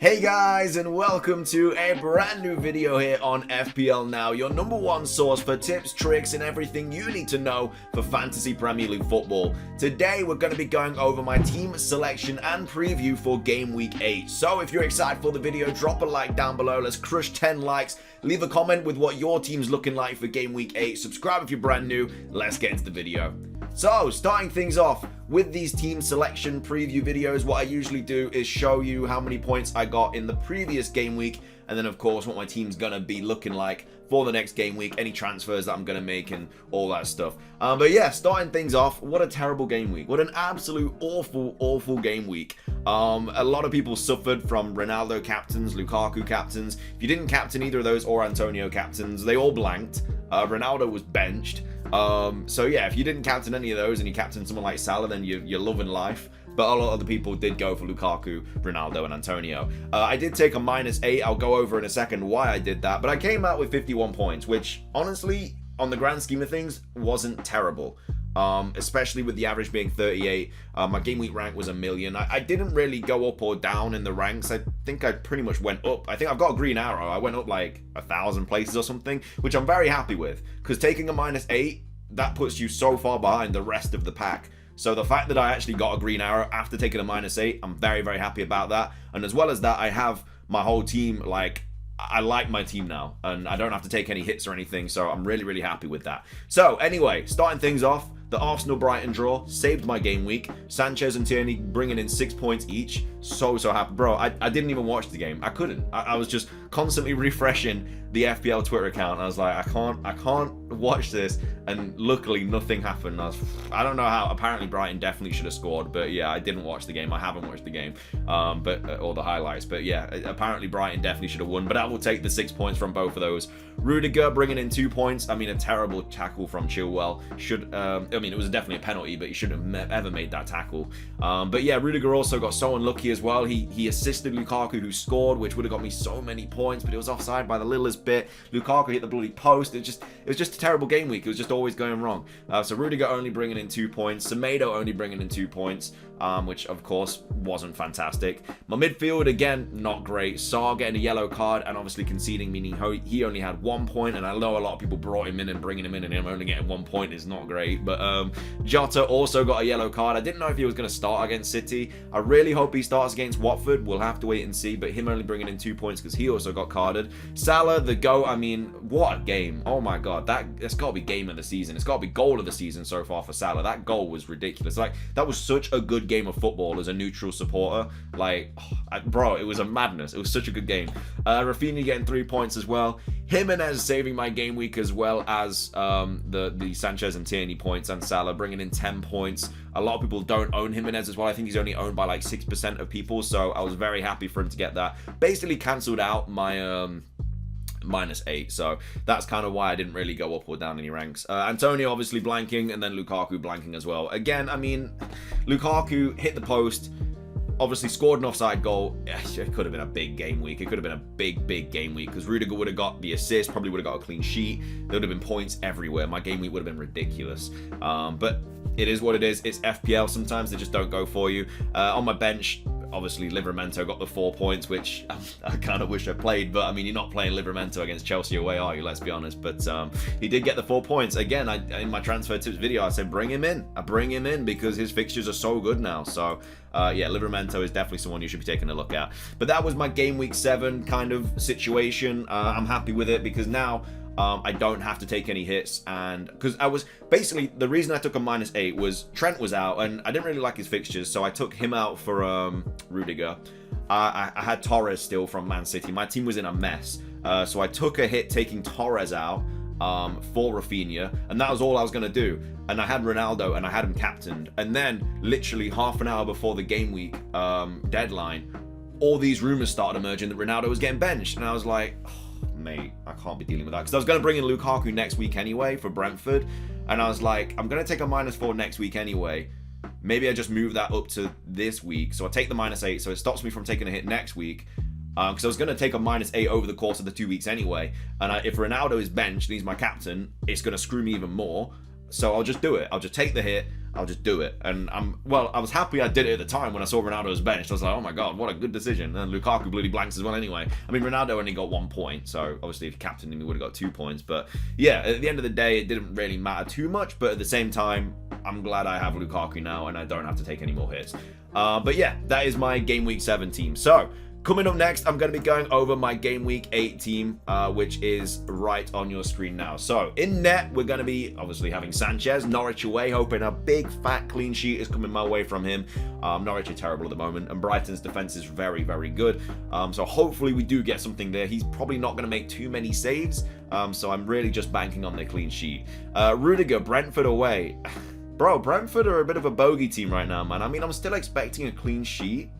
Hey guys, and welcome to a brand new video here on FPL Now, your #1 source for tips, tricks, and everything you need to know for fantasy Premier League football. Today we're going to be going over my team selection and preview for Game Week 8. So if you're excited for the video, drop a like down below. Let's crush 10 likes. Leave a comment with what your team's looking like for Game Week 8. Subscribe if you're brand new. Let's get into the video. So, starting things off with these team selection preview videos, what I usually do is show you how many points I got in the previous game week, and then of course what my team's gonna be looking like for the next game week, any transfers that I'm gonna make and all that stuff. But yeah, starting things off, what a terrible game week. What an absolute awful game week. A lot of people suffered from Ronaldo captains, Lukaku captains. If you didn't captain either of those or Antonio captains, they all blanked. Ronaldo was benched. So yeah, if you didn't captain any of those and you captained someone like Salah, then you're loving life. But a lot of other people did go for Lukaku, Ronaldo, and Antonio. I did take a -8. I'll go over in a second why I did that. But I came out with 51 points, which honestly, on the grand scheme of things, wasn't terrible. Especially with the average being 38. My game week rank was 1,000,000. I didn't really go up or down in the ranks. I think I pretty much went up. I think I've got a green arrow. I went up like 1,000 places or something, which I'm very happy with. Because taking a -8, that puts you so far behind the rest of the pack. So the fact that I actually got a green arrow after taking a -8, I'm very, very happy about that. And as well as that, I have my whole team, I like my team now, and I don't have to take any hits or anything, so I'm really, really happy with that. So anyway, starting things off, the Arsenal-Brighton draw saved my game week. Sanchez and Tierney bringing in 6 points each. So happy. Bro, I didn't even watch the game. I couldn't. I was just constantly refreshing the FPL Twitter account. I was like, I can't watch this. And luckily, nothing happened. I don't know how. Apparently, Brighton definitely should have scored. But yeah, I didn't watch the game. I haven't watched the game, or the highlights. But yeah, apparently Brighton definitely should have won. But I will take the 6 points from both of those. Rudiger bringing in 2 points. I mean, a terrible tackle from Chilwell. It was definitely a penalty, but he shouldn't have ever made that tackle. But yeah, Rudiger also got so unlucky as well. He assisted Lukaku, who scored, which would have got me so many points, but it was offside by the littlest bit. Lukaku hit the bloody post. It was just a terrible game week. It was just always going wrong. So Rudiger only bringing in 2 points. Semedo only bringing in 2 points. Which of course wasn't fantastic. My midfield, again, not great. Saar getting a yellow card and obviously conceding, meaning he only had 1 point, and I know a lot of people brought him in and bringing him in and him only getting 1 point is not great. But Jota also got a yellow card. I didn't know if he was going to start against City. I really hope he starts against Watford. We'll have to wait and see, but him only bringing in 2 points because he also got carded. Salah, the GOAT, I mean, what a game. Oh my god, that's got to be game of the season. It's got to be goal of the season so far for Salah. That goal was ridiculous. That was such a good game of football as a neutral supporter. Bro, it was a madness. It was such a good game. Rafinha getting 3 points as well. Jimenez saving my game week, as well as the Sanchez and Tierney points, and Salah bringing in 10 points. A lot of people don't own Jimenez as well. I think he's only owned by like 6% of people, so I was very happy for him to get that. Basically cancelled out my -8, so that's kind of why I didn't really go up or down any ranks. Antonio obviously blanking, and then Lukaku blanking as well. Again, I mean, Lukaku hit the post, obviously scored an offside goal. It could have been a big game week. It could have been a big game week, because Rudiger would have got the assist, probably would have got a clean sheet. There would have been points everywhere. My game week would have been ridiculous. But it is what it is. It's FPL. Sometimes they just don't go for you. On my bench, obviously Livramento got the 4 points, which I kind of wish I played, but I mean, you're not playing Livramento against Chelsea away, are you? Let's be honest. But he did get the 4 points. Again, in my transfer tips video, I said bring him in. I bring him in because his fixtures are so good now. So yeah, Livramento is definitely someone you should be taking a look at. But that was my game week 7 kind of situation. I'm happy with it because now I don't have to take any hits, and because I was basically, the reason I took a -8 was Trent was out and I didn't really like his fixtures, so I took him out for Rudiger. I had Torres still from Man City. My team was in a mess, so I took a hit taking Torres out for Rafinha, and that was all I was going to do. And I had Ronaldo and I had him captained, and then literally half an hour before the game week deadline, all these rumors started emerging that Ronaldo was getting benched, and I was like, mate, I can't be dealing with that, because I was going to bring in Lukaku next week anyway for Brentford, and I was like, I'm going to take a -4 next week anyway. Maybe I just move that up to this week, so I take the -8, so it stops me from taking a hit next week, because I was going to take a -8 over the course of the 2 weeks anyway, and if Ronaldo is benched and he's my captain, it's going to screw me even more. So I'll just do it. I'll just take the hit. I'll just do it. And I was happy I did it at the time when I saw Ronaldo was benched. I was like, oh my god, what a good decision. And Lukaku bloody blanks as well anyway. I mean, Ronaldo only got 1 point, so obviously if he captained him, he would have got 2 points. But yeah, at the end of the day, it didn't really matter too much. But at the same time, I'm glad I have Lukaku now and I don't have to take any more hits. But yeah, that is my Game Week 7 team. So coming up next, I'm going to be going over my Game Week 8 team, which is right on your screen now. So, in net, we're going to be obviously having Sanchez, Norwich away, hoping a big fat clean sheet is coming my way from him. Norwich are terrible at the moment, and Brighton's defense is very, very good. So, hopefully we do get something there. He's probably not going to make too many saves, so I'm really just banking on the clean sheet. Rudiger, Brentford away. Bro, Brentford are a bit of a bogey team right now, man. I mean, I'm still expecting a clean sheet,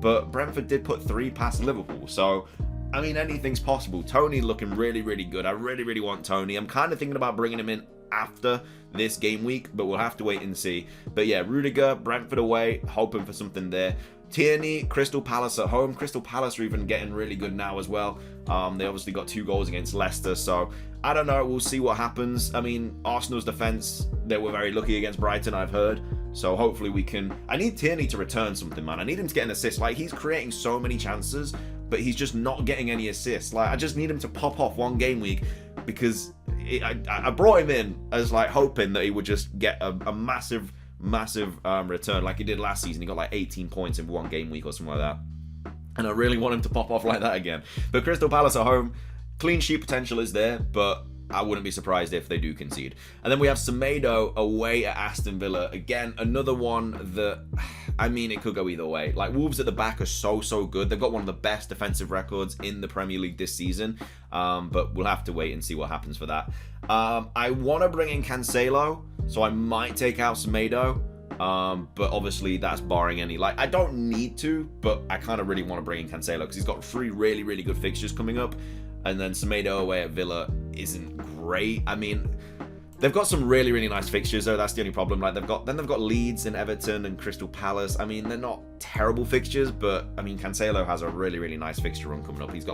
but Brentford did put 3 past Liverpool. So, I mean, anything's possible. Tony looking really, really good. I really, really want Tony. I'm kind of thinking about bringing him in after this game week, but we'll have to wait and see. But yeah, Rudiger, Brentford away, hoping for something there. Tierney, Crystal Palace at home. Crystal Palace are even getting really good now as well. They obviously got 2 goals against Leicester, so I don't know. We'll see what happens. I mean, Arsenal's defense, they were very lucky against Brighton, I've heard. So hopefully we can... I need Tierney to return something, man. I need him to get an assist. Like, he's creating so many chances, but he's just not getting any assists. Like, I just need him to pop off one game week because I brought him in as, like, hoping that he would just get a massive return like he did last season. He got, like, 18 points in one game week or something like that. And I really want him to pop off like that again. But Crystal Palace at home, clean sheet potential is there, but I wouldn't be surprised if they do concede. And then we have Semedo away at Aston Villa. Again, another one that, I mean, it could go either way. Like, Wolves at the back are so good. They've got one of the best defensive records in the Premier League this season. But we'll have to wait and see what happens for that. I want to bring in Cancelo, so I might take out Semedo. But obviously that's barring any, like, I don't need to, but I kind of really want to bring in Cancelo because he's got 3 really, really good fixtures coming up. And then Semedo away at Villa isn't great. I mean, they've got some really, really nice fixtures though. That's the only problem. Like, they've got Leeds and Everton and Crystal Palace. I mean, they're not terrible fixtures, but I mean, Cancelo has a really, really nice fixture run coming up. Who's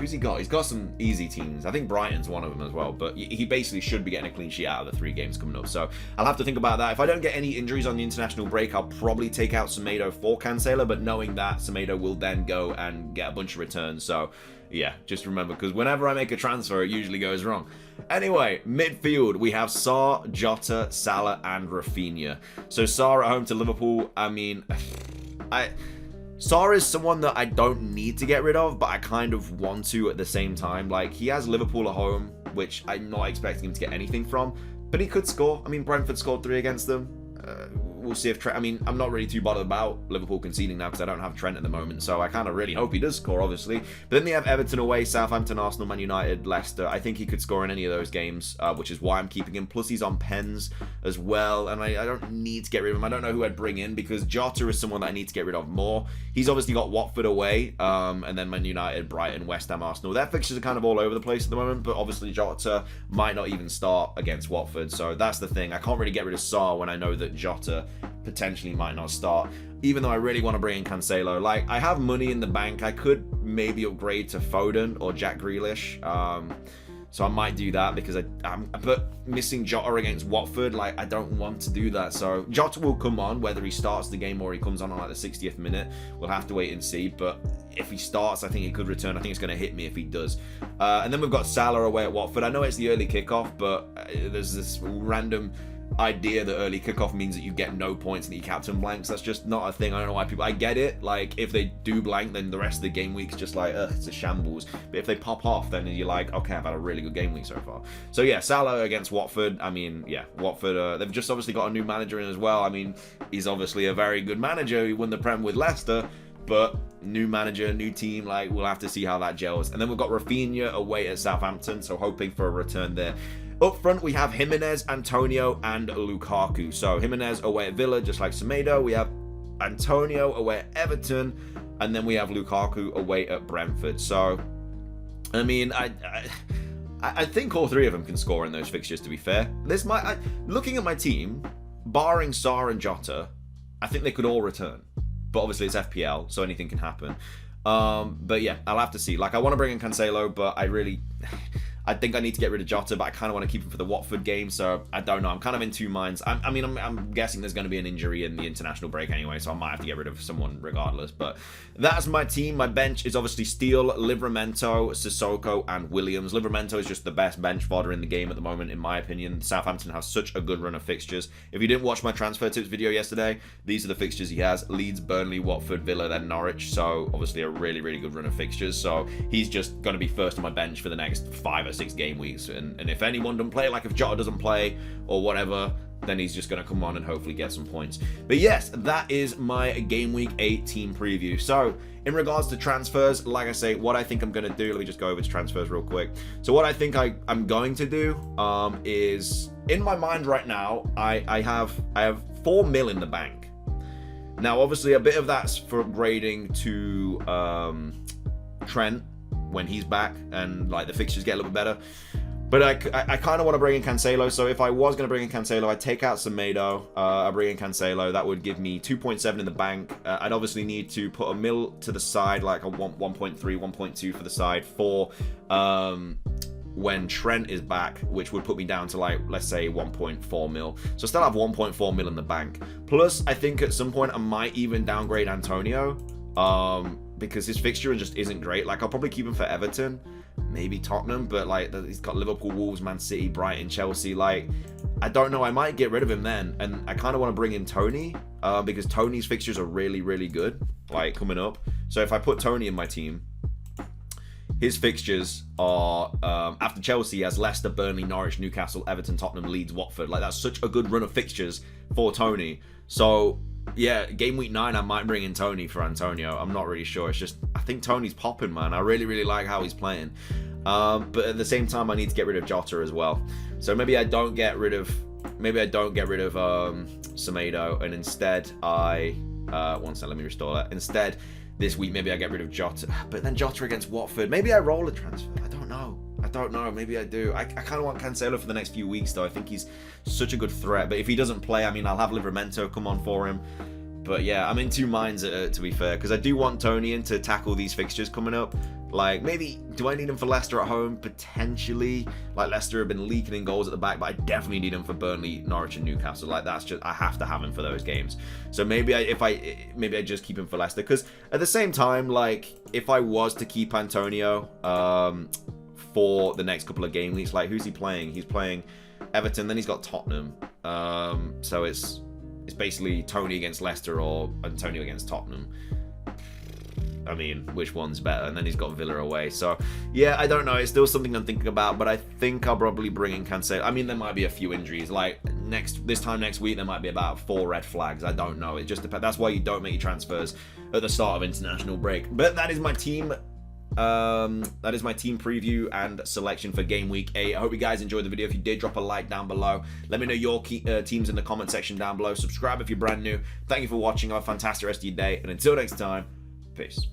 he got? He's got some easy teams. I think Brighton's one of them as well, but he basically should be getting a clean sheet out of the 3 games coming up. So I'll have to think about that. If I don't get any injuries on the international break, I'll probably take out Semedo for Cancelo, but knowing that Semedo will then go and get a bunch of returns. So yeah, just remember, because whenever I make a transfer, it usually goes wrong. Anyway, midfield, we have Sarr, Jota, Salah, and Rafinha. So Sarr at home to Liverpool. I mean, Sarr is someone that I don't need to get rid of, but I kind of want to at the same time. Like, he has Liverpool at home, which I'm not expecting him to get anything from, but he could score. I mean, Brentford scored 3 against them. We'll see if Trent... I mean, I'm not really too bothered about Liverpool conceding now because I don't have Trent at the moment, so I kind of really hope he does score, obviously. But then they have Everton away, Southampton, Arsenal, Man United, Leicester. I think he could score in any of those games, which is why I'm keeping him. Plus, he's on pens as well, and I don't need to get rid of him. I don't know who I'd bring in because Jota is someone that I need to get rid of more. He's obviously got Watford away, and then Man United, Brighton, West Ham, Arsenal. Their fixtures are kind of all over the place at the moment, but obviously Jota might not even start against Watford, so that's the thing. I can't really get rid of Sarr when I know that Jota potentially might not start, even though I really want to bring in Cancelo. Like, I have money in the bank. I could maybe upgrade to Foden or Jack Grealish, so I might do that because but missing Jota against Watford, like, I don't want to do that. So Jota will come on whether he starts the game or he comes on like the 60th minute. We'll have to wait and see, but if he starts, I think he could return. I think it's going to hit me if he does. And then we've got Salah away at Watford. I know it's the early kickoff, but there's this random idea that early kickoff means that you get no points and that your captain blanks. That's just not a thing. I don't know why people... I get it. Like, if they do blank, then the rest of the game week's just like, it's a shambles. But if they pop off, then you're like, okay, I've had a really good game week so far. So yeah, Salah against Watford. I mean, yeah, Watford, they've just obviously got a new manager in as well. I mean, he's obviously a very good manager. He won the Prem with Leicester, but new manager, new team, like, we'll have to see how that gels. And then we've got Rafinha away at Southampton, so hoping for a return there. Up front, we have Jimenez, Antonio, and Lukaku. So Jimenez away at Villa, just like Semedo. We have Antonio away at Everton, and then we have Lukaku away at Brentford. So, I mean, I think all 3 of them can score in those fixtures, to be fair. Looking at my team, barring Sarr and Jota, I think they could all return. But obviously it's FPL, so anything can happen. But yeah, I'll have to see. Like, I want to bring in Cancelo, but I think I need to get rid of Jota, but I kind of want to keep him for the Watford game, so I don't know. I'm kind of in two minds. I'm guessing there's going to be an injury in the international break anyway, so I might have to get rid of someone regardless. But that's my team. My bench is obviously Steele, Livramento, Sissoko, and Williams. Livramento is just the best bench fodder in the game at the moment, in my opinion. Southampton has such a good run of fixtures. If you didn't watch my transfer tips video yesterday, these are the fixtures he has: Leeds, Burnley, Watford, Villa, then Norwich. So obviously a really, really good run of fixtures. So he's just going to be first on my bench for the next 5 or 6 game weeks. And if anyone doesn't play, like if Jota doesn't play or whatever, then he's just going to come on and hopefully get some points. But yes, that is my Game Week 8 team preview. So in regards to transfers, like I say, what I think I'm going to do, let me just go over to transfers real quick. So what I think I'm going to do is, in my mind right now, I have 4 mil in the bank. Now, obviously, a bit of that's for upgrading to Trent when he's back and like the fixtures get a little bit better. But I kind of want to bring in Cancelo. So if I was going to bring in Cancelo, I'd take out Semedo. I bring in Cancelo. That would give me 2.7 in the bank. I'd obviously need to put a mil to the side, like a 1.3, 1.2 for the side for when Trent is back, which would put me down to like, let's say 1.4 mil. So I still have 1.4 mil in the bank. Plus, I think at some point I might even downgrade Antonio because his fixture just isn't great. Like I'll probably keep him for Everton, maybe Tottenham, but like he's got Liverpool, Wolves, Man City, Brighton, Chelsea. Like I don't know, I might get rid of him then, and I kind of want to bring in Tony because Tony's fixtures are really, really good, like coming up. So if I put Tony in my team, his fixtures are after Chelsea, he has Leicester, Burnley, Norwich, Newcastle, Everton, Tottenham, Leeds, Watford. Like that's such a good run of fixtures for Tony. So yeah, game week 9, I might bring in Tony for Antonio. I'm not really sure. It's just, I think Tony's popping, man. I really, really like how he's playing. But at the same time, I need to get rid of Jota as well. So maybe I don't get rid of, Semedo, and instead one second, let me restore that. Instead, this week, maybe I get rid of Jota. But then Jota against Watford. Maybe I roll a transfer. I don't know. Maybe I do. I kind of want Cancelo for the next few weeks, though. I think he's such a good threat. But if he doesn't play, I mean, I'll have Livramento come on for him. But yeah, I'm in two minds, to be fair, because I do want Tony in to tackle these fixtures coming up. Like, maybe, do I need him for Leicester at home? Potentially. Like, Leicester have been leaking in goals at the back, but I definitely need him for Burnley, Norwich, and Newcastle. Like, that's just, I have to have him for those games. So maybe I just keep him for Leicester. Because at the same time, like, if I was to keep Antonio for the next couple of game weeks, like, who's he playing? He's playing Everton, then he's got Tottenham. So it's basically Tony against Leicester or Antonio against Tottenham. I mean, which one's better? And then he's got Villa away. So, yeah, I don't know. It's still something I'm thinking about, but I think I'll probably bring in Cancelo. I mean, there might be a few injuries. Like, this time next week, there might be about 4 red flags. I don't know. It just depends. That's why you don't make your transfers at the start of international break. But that is my team. That is my team preview and selection for game week 8. I hope you guys enjoyed the video. If you did, drop a like down below. Let me know your teams in the comment section down below. Subscribe if you're brand new. Thank you for watching. Have a fantastic rest of your day. And until next time, peace.